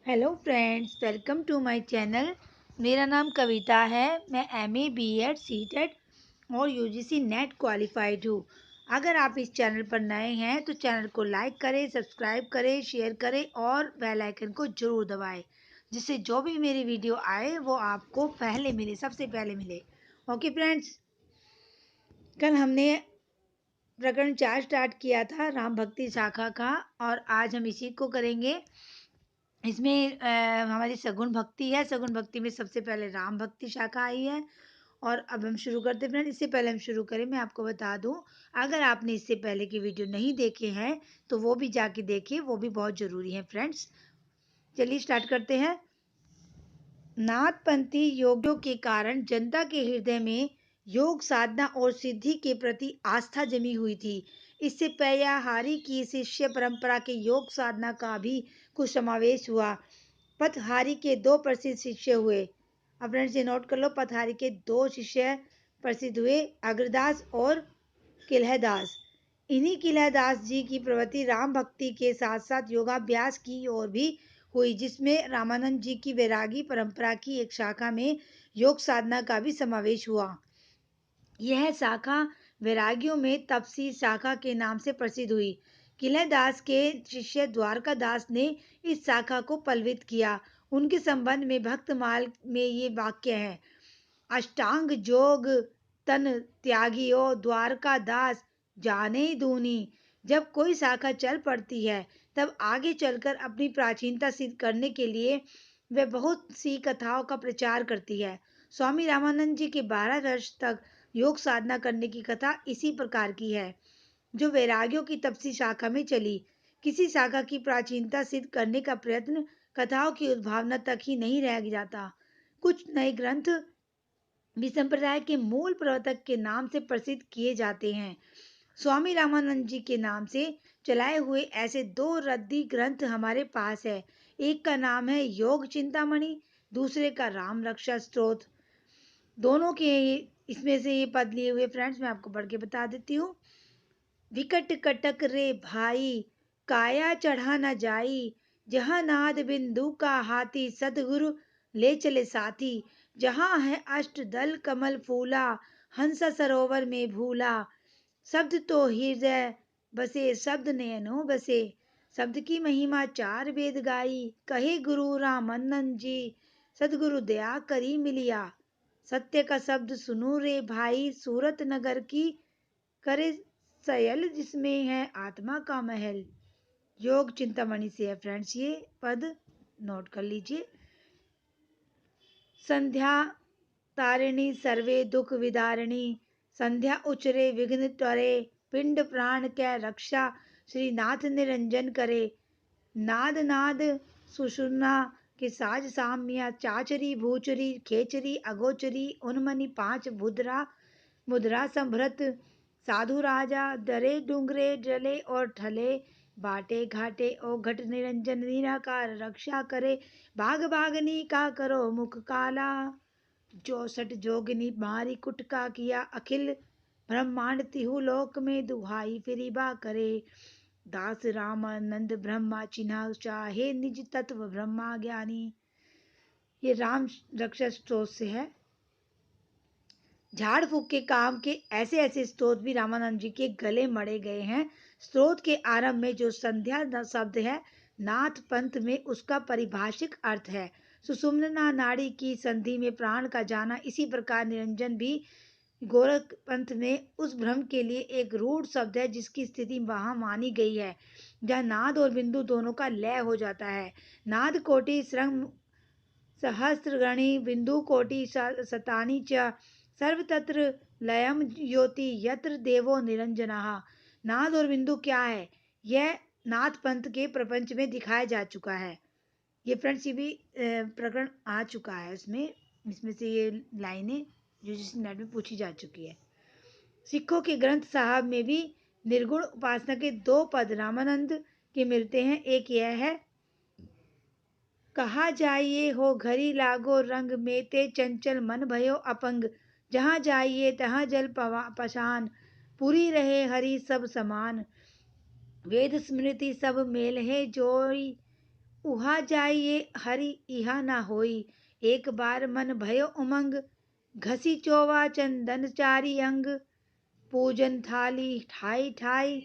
Hello friends, welcome to my channel. मेरा नाम कविता है। मैं एमए बीएड सीटेट और यूजीसी नेट क्वालिफाइड हूँ। अगर आप इस चैनल पर नए हैं तो चैनल को लाइक करें, सब्सक्राइब करें, शेयर करें और बेल आइकन को ज़रूर दबाएं, जिससे जो भी मेरी वीडियो आए वो आपको पहले मिले, सबसे पहले मिले। ओके फ्रेंड्स, कल हमने प्रकरण 4 स्टार्ट किया था राम भक्ति शाखा का, और आज हम इसी को करेंगे। इसमें हमारी सगुण भक्ति है। सगुण भक्ति में सबसे पहले राम भक्ति शाखा आई है। और अब हम शुरू करते हैं फ्रेंड। इससे पहले हम शुरू करें, मैं आपको बता दूं, अगर आपने इससे पहले की वीडियो नहीं देखे हैं तो वो भी जाके देखिए, वो भी बहुत ज़रूरी है फ्रेंड्स। चलिए स्टार्ट करते हैं। नाथपंथी योगियों के कारण जनता के हृदय में योग साधना और सिद्धि के प्रति आस्था जमी हुई थी। इससे पैयाहारी की शिष्य परंपरा के योग साधना का भी कुछ समावेश हुआ। पथहारी के दो प्रसिद्ध शिष्य हुए। अब फ्रेंड्स ये नोट कर लो, पथहारी के दो शिष्य प्रसिद्ध हुए, अग्रदास और किल्हदास। इन्हीं किल्हदास जी की प्रवृत्ति राम भक्ति के साथ साथ योगाभ्यास की ओर भी हुई, जिसमें रामानंद जी की वैरागी परंपरा की एक शाखा में योग साधना का भी समावेश हुआ। यह शाखा वैरागियों में तपसी शाखा के नाम से प्रसिद्ध हुई। किल्हदास के शिष्य द्वारकादास ने इस शाखा को पल्वित किया। उनके संबंध में भक्तमाल में ये वाक्य है: अष्टांग जोग तन त्यागियो द्वारका दास जाने दूनी। जब कोई शाखा चल पड़ती है तब आगे चलकर अपनी प्राचीनता सिद्ध करने के लिए वह बहुत सी कथाओं का प्रचार करती है। स्वामी रामानंद जी के 12 वर्ष तक योग साधना करने की कथा इसी प्रकार की है, जो वैरागियों की तपसी शाखा में चली। किसी शाखा की प्राचीनता सिद्ध करने का प्रयत्न कथाओं की उद्भावना तक ही नहीं रह जाता। कुछ नए ग्रंथ भी संप्रदाय के मूल प्रवर्तक के नाम से प्रसिद्ध किए जाते हैं। स्वामी रामानंद जी के नाम से चलाए हुए ऐसे दो रद्दी ग्रंथ हमारे पास है। एक का नाम है योग चिंतामणि, दूसरे का राम रक्षा स्तोत्र। दोनों के इसमें से ये पद लिए हुए फ्रेंड्स मैं आपको पढ़ के बता देती हूँ। विकट कटक रे भाई, काया चढ़ा न जाई, जहाँ नाद बिंदु का हाथी, सदगुरु ले चले साथी। जहाँ है अष्ट दल कमल फूला, हंस सरोवर में भूला। शब्द तो हृदय बसे, शब्द नयनों बसे। शब्द की महिमा चार वेद गाई, कहे गुरु रामानंद जी, सदगुरु दया करी मिलिया। सत्य का शब्द सुनो रे भाई, सूरत नगर की करे सयल, जिसमें है आत्मा का महल। योग चिंतामणि से है फ्रेंड्स, ये पद नोट कर लीजिए। संध्या तारिणी सर्वे दुख विदारिणी, संध्या उचरे विघ्न टरे, पिंड प्राण कै रक्षा, श्री नाथ निरंजन करे। नाद नाद सुषुम्ना के साज साम्या, चाचरी भूचरी खेचरी अगोचरी, उन्मनी पांच मुद्रा मुद्रा संभृत। साधु राजा दरे डूंगरे जले और ठले, बाटे घाटे ओ घट निरंजन निराकार रक्षा करे। भाग भागनी का करो मुख काला, 64 जोगिनी मारी कुटका किया, अखिल ब्रह्मांड तिहु लोक में दुहाई फिरी बा करे। दास रामानंद ब्रह्मा चिन्हा चाहे, निज तत्व ब्रह्मा ज्ञानी। ये राम रक्षा स्त्रोत से है। झाड़ फूक के काम के ऐसे ऐसे स्त्रोत भी रामानंद जी के गले मढ़े गए हैं। स्त्रोत के आरंभ में जो संध्या शब्द है, नाथ पंथ में उसका परिभाषिक अर्थ है सुषुम्ना नाड़ी की संधि में प्राण का जाना। इसी प्रकार निरंजन भी गोरख पंथ में उस भ्रम के लिए एक रूढ़ शब्द है जिसकी स्थिति वहां मानी गई है जहाँ नाद और बिंदु दोनों का लय हो जाता है। नाद कोटि श्रृंग सहस्रगणी, बिंदु कोटि शतानि च, सर्वतत्र लयम योति यत्र देवो निरंजनः। नाद और बिंदु क्या है, यह नाथ पंथ के प्रपंच में दिखाया जा चुका है। ये फ्रेंड्स ये भी प्रकरण आ चुका है उसमें, इसमें से ये लाइनें जो जिस नेट में पूछी जा चुकी है। सिखों के ग्रंथ साहब में भी निर्गुण उपासना के दो पद रामानंद के मिलते हैं। एक यह है: कहा जाइए हो घरी लागो रंग, में ते चंचल मन भयो अपंग। जहाँ जाइए तहाँ जल पशान, पूरी रहे हरि सब समान। वेद स्मृति सब मेल है जोई, उहा जाइए हरि इहा ना होई, एक बार मन भयो उमंग, घसी चोवा चंदन चारि अंग, पूजन थाली ठाई ठाई,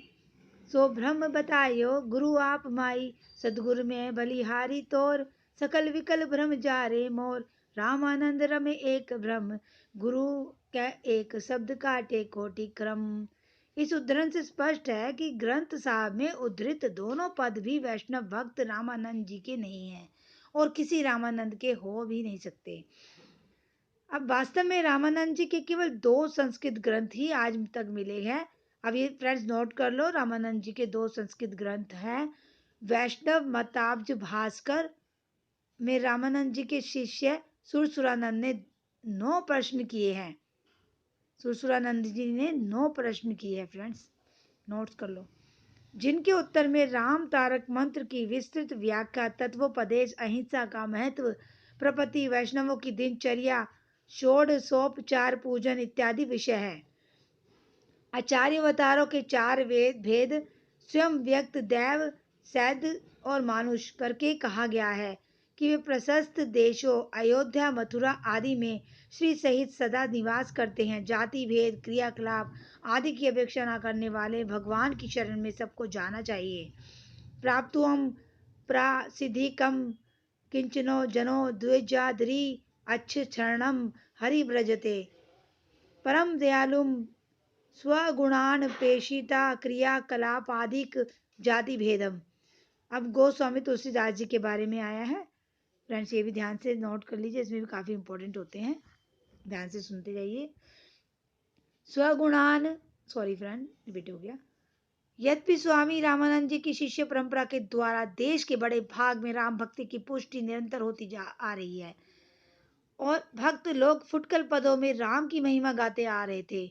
सो ब्रह्म बतायो गुरु आप माई, सदगुरु में बलिहारी तोर, सकल विकल भ्रम जारे मोर, रामानंद रमे एक ब्रह्म, गुरु कै एक शब्द काटे कोटि क्रम। इस उद्धरण से स्पष्ट है कि ग्रंथ साहब में उद्धृत दोनों पद भी वैष्णव भक्त रामानंद जी के नहीं हैं और किसी रामानंद के हो भी नहीं सकते। अब वास्तव में रामानंद जी के केवल 2 संस्कृत ग्रंथ ही आज तक मिले हैं। अब ये फ्रेंड्स नोट कर लो, रामानंद जी के 2 संस्कृत ग्रंथ हैं। वैष्णव मताब्ज भास्कर में रामानंद जी के शिष्य सुरसुरानंद ने 9 प्रश्न किए हैं। सुरसुरानंद जी ने 9 प्रश्न किए हैं फ्रेंड्स, नोट्स कर लो, जिनके उत्तर में राम तारक मंत्र की विस्तृत व्याख्या, तत्वोपदेश, अहिंसा का महत्व, प्रपत्ति, वैष्णवों की दिनचर्या, षोडशोपचार पूजन इत्यादि विषय है। आचार्य अवतारों के 4 वेद भेद, स्वयं व्यक्त दैव, सैद और मानुष करके कहा गया है कि वे प्रशस्त देशों अयोध्या, मथुरा आदि में श्री सहित सदा निवास करते हैं। जाति भेद, क्रियाकलाप आदि की अपेक्षा न करने वाले भगवान की शरण में सबको जाना चाहिए। प्राप्तुम प्रासिद्धिकम किंचनो जनो द्विजाद्रि अच्छ शरणम हरि व्रजते, परम दयालुम स्वगुणान पेशिता क्रियाकलापादिक जाति भेदम। अब गोस्वामी तुलसीदास जी के बारे में आया है फ्रेंड्स, ये भी ध्यान से नोट कर लीजिए, इसमें भी काफी इंपॉर्टेंट होते हैं, ध्यान से सुनते जाइए। स्वगुणान, सॉरी फ्रेंड रिपीट हो गया। यद्यपि स्वामी रामानंद जी की शिष्य परंपरा के द्वारा देश के बड़े भाग में राम भक्ति की पुष्टि निरंतर होती जा आ रही है और भक्त लोग फुटकल पदों में राम की महिमा गाते आ रहे थे,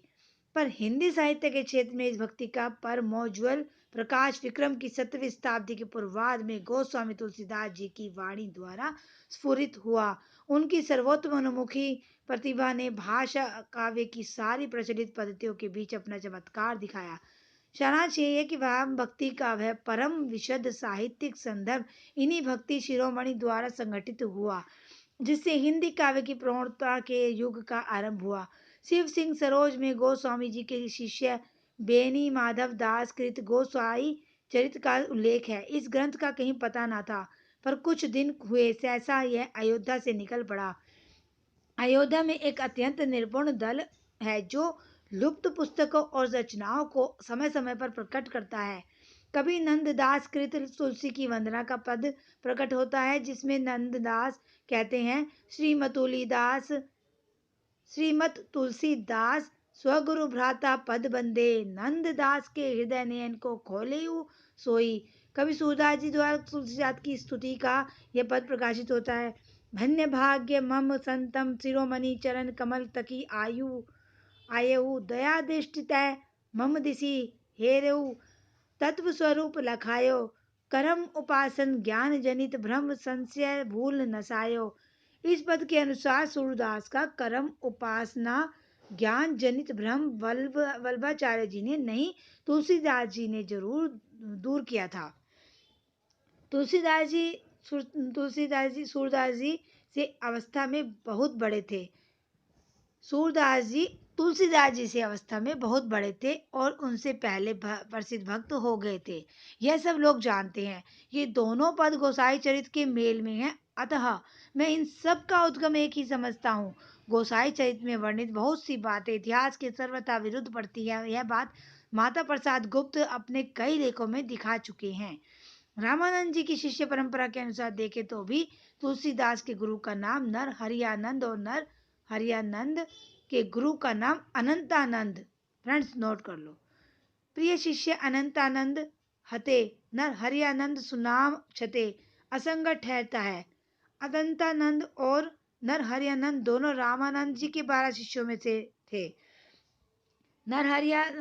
पर हिंदी साहित्य के क्षेत्र में इस भक्ति का परमोज्वल प्रकाश विक्रम की 7वीं शताब्दी के पूर्वार्ध में गोस्वामी तुलसीदास जी की वाणी द्वारा स्फुरित हुआ। उनकी सर्वोत्तमोन्मुखी प्रतिभा ने भाषा काव्य की सारी प्रचलित पद्धतियों के बीच अपना चमत्कार दिखाया। सारांश ये है कि वाम भक्ति का वह परम विशुद्ध साहित्यिक संदर्भ इन्हीं भक्ति शिरोमणि द्वारा संगठित हुआ, जिससे हिंदी काव्य की प्रौढ़ता के युग का आरंभ हुआ। शिव सिंह सरोज में गोस्वामी जी के शिष्य बेनी माधव दास कृत गोस्वाई चरित का उल्लेख है। इस ग्रंथ का कहीं पता न था, पर कुछ दिन हुए सहसा यह अयोध्या से निकल पड़ा। अयोध्या में एक अत्यंत निपुण दल है जो लुप्त पुस्तकों और रचनाओं को समय समय पर प्रकट करता है। कभी नंददास कृत तुलसी की वंदना का पद प्रकट होता है, जिसमें नंददास कहते हैं, श्रीमत तुलसीदास स्वगुरु भ्राता पद बंदे, नंददास के हृदय नयन को खोले सोई। कभी सूरदास जी द्वारा तुलसीदास की स्तुति का यह पद प्रकाशित होता है, धन्य भाग्य मम संतम शिरोमणि चरण कमल तकी आयु दया दृष्टि तय मम दिशि हेरऊ, तत्व स्वरूप लखायो, करम उपासन ज्ञान जनित भ्रम संशय भूल नसायो। इस पद के अनुसार सूरदास का कर्म उपासना ज्ञान जनित भ्रम वल्लभाचार्य जी ने नहीं, तुलसीदास जी ने जरूर दूर किया था। तुलसीदास जी सूरदास जी से अवस्था में बहुत बड़े थे। सूरदास जी तुलसीदास जी से अवस्था में बहुत बड़े थे और उनसे पहले प्रसिद्ध भक्त हो गए थे, यह सब लोग जानते हैं। ये दोनों पद गोसाई चरित के मेल में हैं, अतः मैं इन सब का उद्गम एक ही समझता हूँ। गोसाई चरित में वर्णित बहुत सी बातें इतिहास के सर्वथा विरुद्ध पड़ती है, यह बात माता प्रसाद गुप्त अपने कई लेखों में दिखा चुके हैं। रामानंद जी की शिष्य परंपरा के अनुसार देखें तो भी तुलसीदास के गुरु का नाम नर हरियानंद और नर हरियानंद के गुरु का नाम अनंतानंद। फ्रेंड्स नोट कर लो, प्रिय शिष्य अनंतानंद हते, नर हरियानंद सुनाम छते, असंगत ठहरता है। अनंतानंद और नर हरियानंद दोनों रामानंद जी के 12 शिष्यों में से थे। नर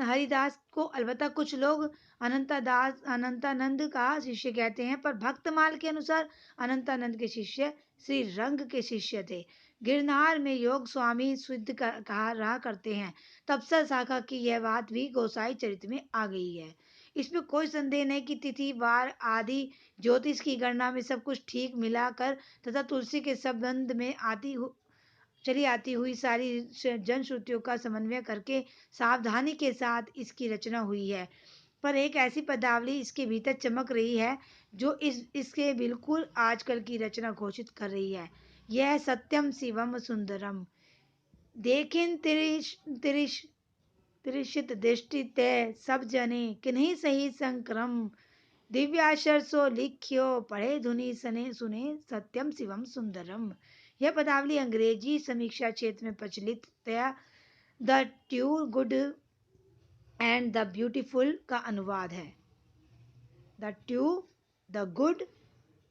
हरिदास को अलबत्ता कुछ लोग अनंतानंद का शिष्य कहते हैं, पर भक्तमाल के अनुसार अनंतानंद के शिष्य श्री रंग के शिष्य थे। गिरनार में योग स्वामी सिद्ध कहा रहा करते हैं, तपसा शाखा की यह बात भी गोसाई चरित्र में आ गई है। इसमें कोई संदेह नहीं कि तिथि वार आदि ज्योतिष की गणना में सब कुछ ठीक मिलाकर तथा तुलसी के संबंध में चली आती हुई सारी जनश्रुतियों का समन्वय करके सावधानी के साथ इसकी रचना हुई है। पर एक ऐसी पदावली इसके भीतर चमक रही है जो इसके बिल्कुल आजकल की रचना घोषित कर रही है। यह सत्यम शिवम सुंदरम देखें तिरिश त्रिषित दृष्टि ते सब जने किन्हीं सही संक्रम दिव्याशर सो लिख्यो पढ़े धुनि सने सुने सत्यम शिवम सुंदरम। यह पदावली अंग्रेजी समीक्षा क्षेत्र में प्रचलित the true good and the beautiful का अनुवाद है। The true the good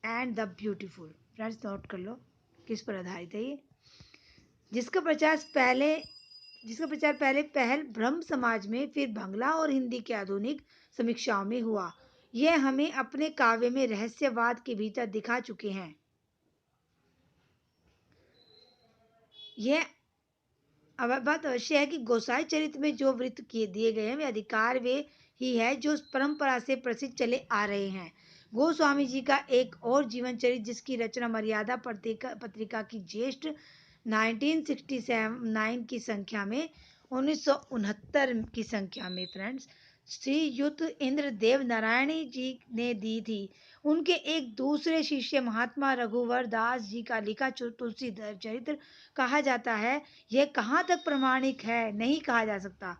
and the beautiful. Friends note कर लो किस पर आधारित है ये। जिसका प्रचार पहले पहल ब्रह्म समाज में फिर बंगला और हिंदी के आधुनिक समीक्षाओं में हुआ। यह हमें अपने काव्य में रहस्यवाद के भीतर दिखा चुके हैं। यह बात अवश्य है कि गोसाई चरित्र में जो वृत्त किए दिए गए हैं वे अधिकार वे ही है जो परंपरा से प्रसिद्ध चले आ रहे हैं। गोस्वामी जी का एक और जीवन चरित्र जिसकी रचना मर्यादा पत्रिका की ज्येष्ठ 1969 की संख्या में 1969 की संख्या में फ्रेंड्स श्रीयुत इंद्र देव नारायणी जी ने दी थी। उनके एक दूसरे शिष्य महात्मा रघुवर दास जी का लिखा तुलसी चरित्र कहा जाता है। यह कहाँ तक प्रामाणिक है नहीं कहा जा सकता।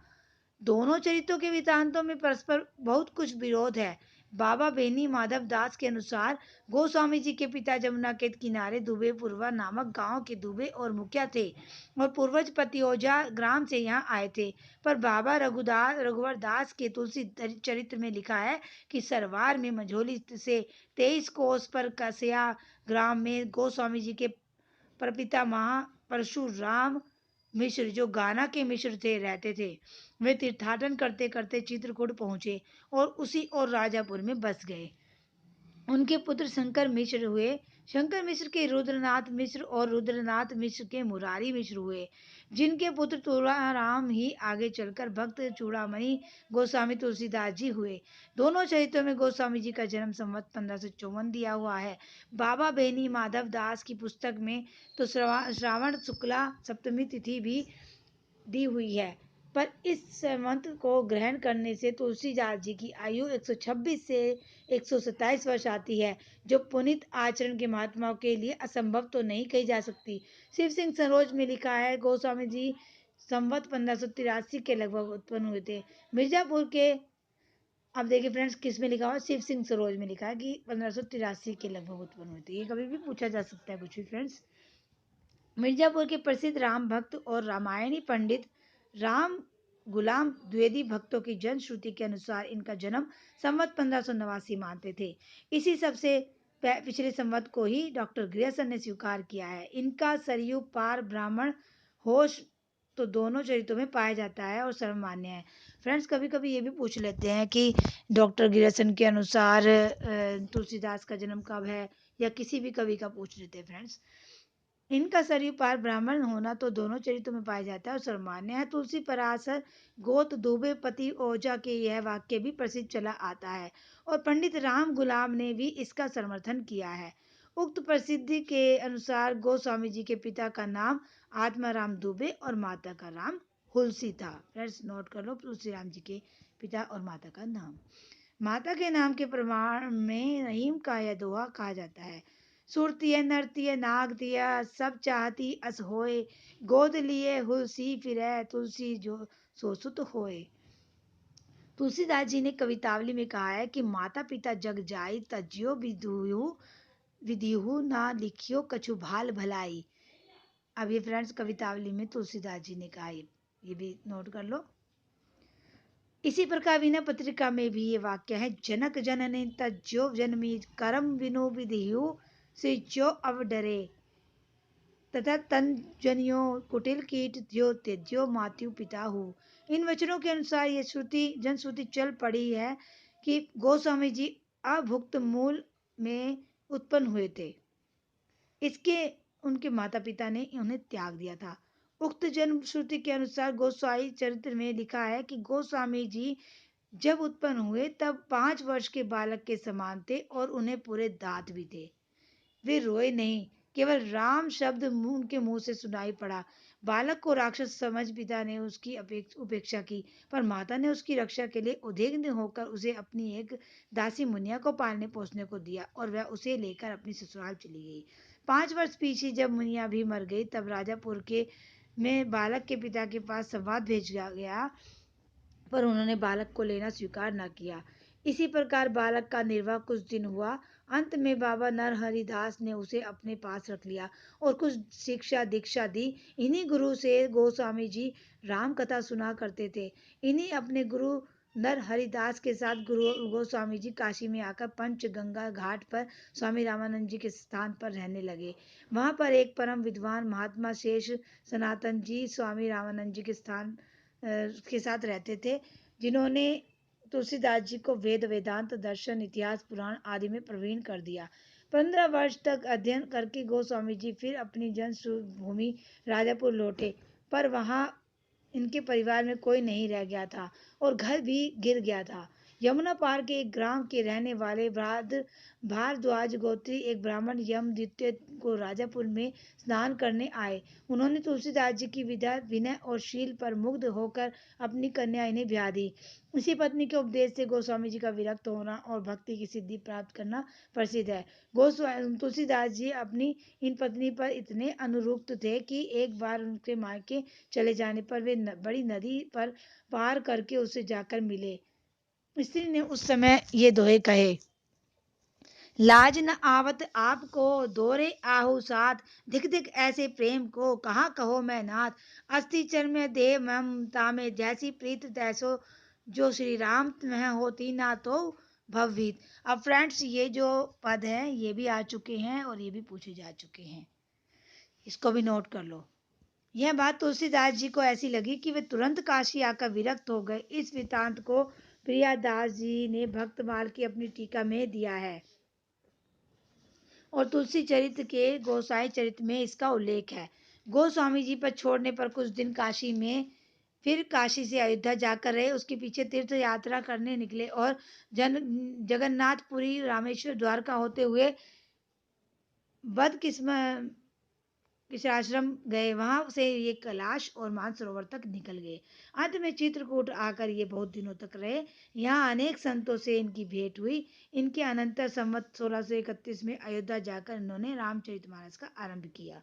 दोनों चरित्रों के वृत्तांतों में परस्पर बहुत कुछ विरोध है। बाबा बेनी माधव दास के अनुसार गोस्वामी जी के पिता जमुना के किनारे दुबे पूर्वा नामक गांव के दुबे और मुखिया थे और पूर्वज पतियोजा ग्राम से यहाँ आए थे। पर बाबा रघुवर दास के तुलसी चरित्र में लिखा है कि सरवार में मंझोली से 23 कोस पर कसया ग्राम में गोस्वामी जी के परपिता परशुराम मिश्र जो गाना के मिश्र थे रहते थे। वे तीर्थाटन करते करते चित्रकूट पहुंचे और उसी और राजापुर में बस गए। उनके पुत्र शंकर मिश्र हुए। शंकर मिश्र के रुद्रनाथ मिश्र और रुद्रनाथ मिश्र के मुरारी मिश्र हुए, जिनके पुत्र तुलाराम ही आगे चलकर भक्त चूड़ामणि गोस्वामी तुलसीदास जी हुए। दोनों चरित्रों में गोस्वामी जी का जन्म संवत 1554 दिया हुआ है। बाबा बेनी माधव दास की पुस्तक में तो श्रावण शुक्ला सप्तमी तिथि भी दी हुई है। पर इस संवत को ग्रहण करने से तुलसीदास जी की आयु 126 से 127 वर्ष आती है, जो पुनित आचरण के महात्माओं के लिए असंभव तो नहीं कही जा सकती। शिव सिंह सरोज में लिखा है गोस्वामी जी संवत 1583 के लगभग उत्पन्न हुए थे। मिर्जापुर के अब देखिए फ्रेंड्स किस में लिखा हुआ, शिव सिंह सरोज में लिखा है कि 1583 के लगभग उत्पन्न हुए थे। ये कभी भी पूछा जा सकता है कुछ भी फ्रेंड्स। मिर्जापुर के प्रसिद्ध राम भक्त और रामायणी पंडित राम गुलाम द्विवेदी भक्तों की जनश्रुति के अनुसार इनका जन्म संवत 1589 मानते थे। इसी सबसे पिछले संवत को ही डॉक्टर ग्रियर्सन ने स्वीकार किया है। इनका सरयू पार ब्राह्मण होश तो दोनों चरित्रों में पाया जाता है और सर्वमान्य है। फ्रेंड्स कभी कभी ये भी पूछ लेते हैं कि डॉक्टर ग्रियर्सन के अनुसार तुलसीदास का जन्म कब है, या किसी भी कवि का पूछ लेते हैं फ्रेंड्स। इनका सरयू पार ब्राह्मण होना तो दोनों चरित्रों में पाया जाता है और सर्वमान्य है। तुलसी पराशर गोत दुबे पति ओझा के यह वाक्य भी प्रसिद्ध चला आता है और पंडित राम गुलाम ने भी इसका समर्थन किया है। उक्त प्रसिद्धि के अनुसार गोस्वामी जी के पिता का नाम आत्माराम दुबे और माता का नाम हुलसी था। फ्रेंड्स नोट कर लो तुलसी राम जी के पिता और माता का नाम। माता के नाम के प्रमाण में रहीम का यह दोहा कहा जाता है। सुरतीय नरतीय नागतीय सब चाहती अस होए, गोद लिए हुलसी फिरै तुलसी जो सोसुत होए। तुलसीदास जी ने कवितावली में कहा है कि माता पिता जग जाई तज्यो विधिहु ना लिखियो कछु भाल भलाई। अब ये फ्रेंड्स कवितावली में तुलसीदास जी ने कहा, ये भी नोट कर लो। इसी प्रकार विनय पत्रिका में भी ये वाक्य है, जनक जननी तज्यो जन्मी करम विनो विधिहु से जो अव डरे तथा तन जनियो कुटिल कीट ज्यो तेज्यो मात्यु पिता हो। इन वचनों के अनुसार ये जनश्रुति चल पड़ी है कि गोस्वामी जी अभुक्त मूल में उत्पन्न हुए थे। इसके उनके माता पिता ने उन्हें त्याग दिया था। उक्त जन्म श्रुति के अनुसार गोस्वामी चरित्र में लिखा है कि गोस्वामी जी जब उत्पन्न हुए तब 5 वर्ष के बालक के समान थे और उन्हें पूरे दांत भी थे। वे रोए नहीं, केवल राम शब्द उनके मुंह से सुनाई पड़ा। बालक को राक्षस समझ पिता ने उसकी उपेक्षा की, पर माता ने उसकी रक्षा के लिए उद्विग्न होकर उसे अपनी एक दासी मुनिया को पालने पोसने को दिया और वह उसे लेकर अपनी ससुराल चली गई। 5 वर्ष पीछे जब मुनिया भी मर गई तब राजापुर के में बालक के पिता के पास संवाद भेजा गया, पर उन्होंने बालक को लेना स्वीकार न किया। इसी प्रकार बालक का निर्वाह कुछ दिन हुआ। अंत में बाबा नरहरिदास ने उसे अपने पास रख लिया और कुछ शिक्षा दीक्षा दी। इन्हीं गुरु से गोस्वामी जी राम कथा सुना करते थे। इन्हीं अपने गुरु नरहरिदास के साथ गुरु गोस्वामी जी काशी में आकर पंचगंगा घाट पर स्वामी रामानंद जी के स्थान पर रहने लगे। वहां पर एक परम विद्वान महात्मा शेष सनातन जी स्वामी रामानंद जी के स्थान के साथ रहते थे, जिन्होंने तुलसीदास जी को वेद वेदांत दर्शन इतिहास पुराण आदि में प्रवीण कर दिया। 15 वर्ष तक अध्ययन करके गोस्वामी जी फिर अपनी जन्म भूमि राजापुर लौटे, पर वहां इनके परिवार में कोई नहीं रह गया था और घर भी गिर गया था। यमुना पार के एक ग्राम के रहने वाले भारद्वाज गोत्री एक ब्राह्मण यमद्वितीय को राजापुर में स्नान करने आए। उन्होंने तुलसीदास जी की विद्या विनय और शील पर मुग्ध होकर अपनी कन्या इन्हें ब्याह दी। इसी पत्नी के उपदेश से गोस्वामी जी का विरक्त होना और भक्ति की सिद्धि प्राप्त करना प्रसिद्ध है। गोस्वामी तुलसीदास जी अपनी इन पत्नी पर इतने अनुरुक्त थे कि एक बार उनके मायके चले जाने पर वे बड़ी नदी पर पार करके उससे जाकर मिले। स्त्री ने उस समय ये दोहे कहे, लाज न आवत आपको दोरे आहु साथ, धिक धिक ऐसे प्रेम को कहाँ कहो मैं नाथ, अस्थि चर में देह ममता में जैसी प्रीत तैसो, जो श्री राम में होती ना तो भवभीत। अब फ्रेंड्स ये जो पद हैं ये भी आ चुके हैं और ये भी पूछे जा चुके हैं, इसको भी नोट कर लो। यह बात तुलसीदास जी को ऐसी लगी कि वे तुरंत काशी आकर विरक्त हो गए। इस वृतांत को प्रियादास जी ने भक्तमाल की अपनी टीका में दिया है और तुलसी चरित्र के गोसाई चरित्र में इसका उल्लेख है। गोस्वामी जी पर छोड़ने पर कुछ दिन काशी में फिर काशी से अयोध्या जाकर रहे। उसके पीछे तीर्थ यात्रा करने निकले और जगन्नाथपुरी रामेश्वर द्वारका होते हुए बदकिस्म किस आश्रम गए, वहां से ये कैलाश और मानसरोवर तक निकल गए। अंत में चित्रकूट आकर ये बहुत दिनों तक रहे। यहाँ अनेक संतों से इनकी भेंट हुई। इनके अनंतर संवत 1631 में अयोध्या जाकर इन्होंने रामचरितमानस का आरंभ किया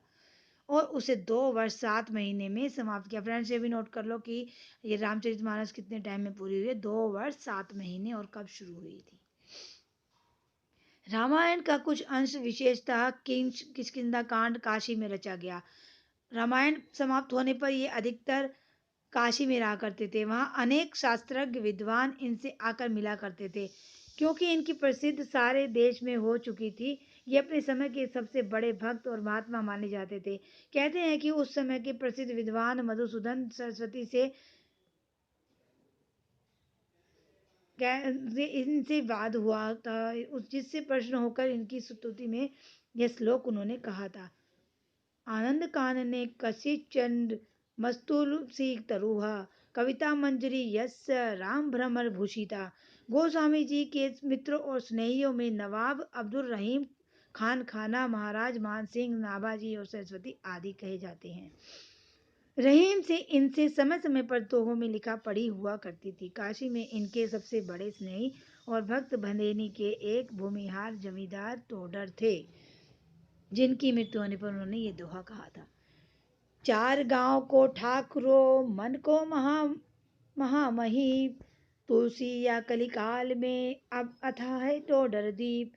और उसे 2 वर्ष 7 महीने में समाप्त किया। फ्रेंड्स ये भी नोट कर लो कि ये रामचरितमानस कितने टाइम में पूरी हुई है, 2 वर्ष 7 महीने, और कब शुरू हुई थी। रामायण का कुछ अंश विशेषतः किष्किंधा कांड काशी में रचा गया। रामायण समाप्त होने पर ये अधिकतर काशी में रहा करते थे। वहाँ अनेक शास्त्रज्ञ विद्वान इनसे आकर मिला करते थे। क्योंकि इनकी प्रसिद्ध सारे देश में हो चुकी थी, ये अपने समय के सबसे बड़े भक्त और महात्मा माने जाते थे। कहते हैं कि उस समय के प्रसिद्ध विद्वान मधुसूदन सरस्वती से इनसे वाद हुआ था, जिससे प्रश्न होकर इनकी स्तुति में यह श्लोक उन्होंने कहा था, आनंद कानने कशित चंड मस्तुल सी तरुहा, कविता मंजरी यस राम भ्रमर भूषिता। गोस्वामी जी के मित्रों और स्नेहियों में नवाब अब्दुल रहीम खान खाना, महाराज मान सिंह, नाभाजी और सरस्वती आदि कहे जाते हैं। रहीम से इनसे समय समय पर दोहों में लिखा पढ़ी हुआ करती थी। काशी में इनके सबसे बड़े स्नेही और भक्त भंडेनी के एक भूमिहार जमींदार टोडर थे, जिनकी मृत्यु होने पर उन्होंने ये दोहा कहा था, चार गांव को ठाकुरो मन को महामही, तुलसी या कलिकाल में अब अथा है टोडर दीप,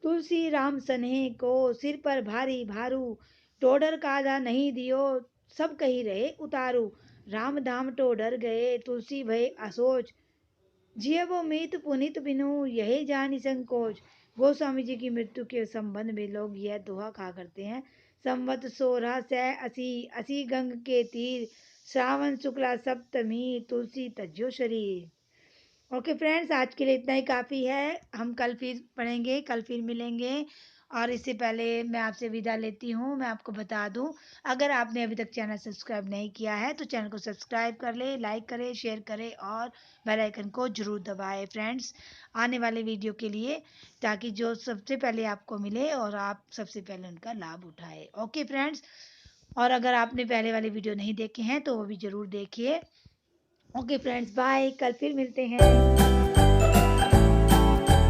तुलसी राम सन्हे को सिर पर भारी भारू, टोडर कादा नहीं दियो सब कही रहे उतारू, राम धाम टोडर गए तुलसी भय असोच, जियबो मीत पुनित बिनु यही जानी संकोच। गोस्वामी जी की मृत्यु के संबंध में लोग यह दोहा कहा करते हैं, संवत 1680 असी गंग के तीर, श्रावण शुक्ला सप्तमी तुलसी तज्जो शरीर। ओके फ्रेंड्स, आज के लिए इतना ही काफ़ी है। हम कल फिर पढ़ेंगे, कल फिर मिलेंगे और इससे पहले मैं आपसे विदा लेती हूँ। मैं आपको बता दूँ, अगर आपने अभी तक चैनल सब्सक्राइब नहीं किया है तो चैनल को सब्सक्राइब कर ले, लाइक करें, शेयर करें और बेल आइकन को ज़रूर दबाएं फ्रेंड्स, आने वाले वीडियो के लिए, ताकि जो सबसे पहले आपको मिले और आप सबसे पहले उनका लाभ उठाएं। ओके फ्रेंड्स, और अगर आपने पहले वाले वीडियो नहीं देखे हैं तो वो भी ज़रूर देखिए। ओके फ्रेंड्स, बाय, कल फिर मिलते हैं।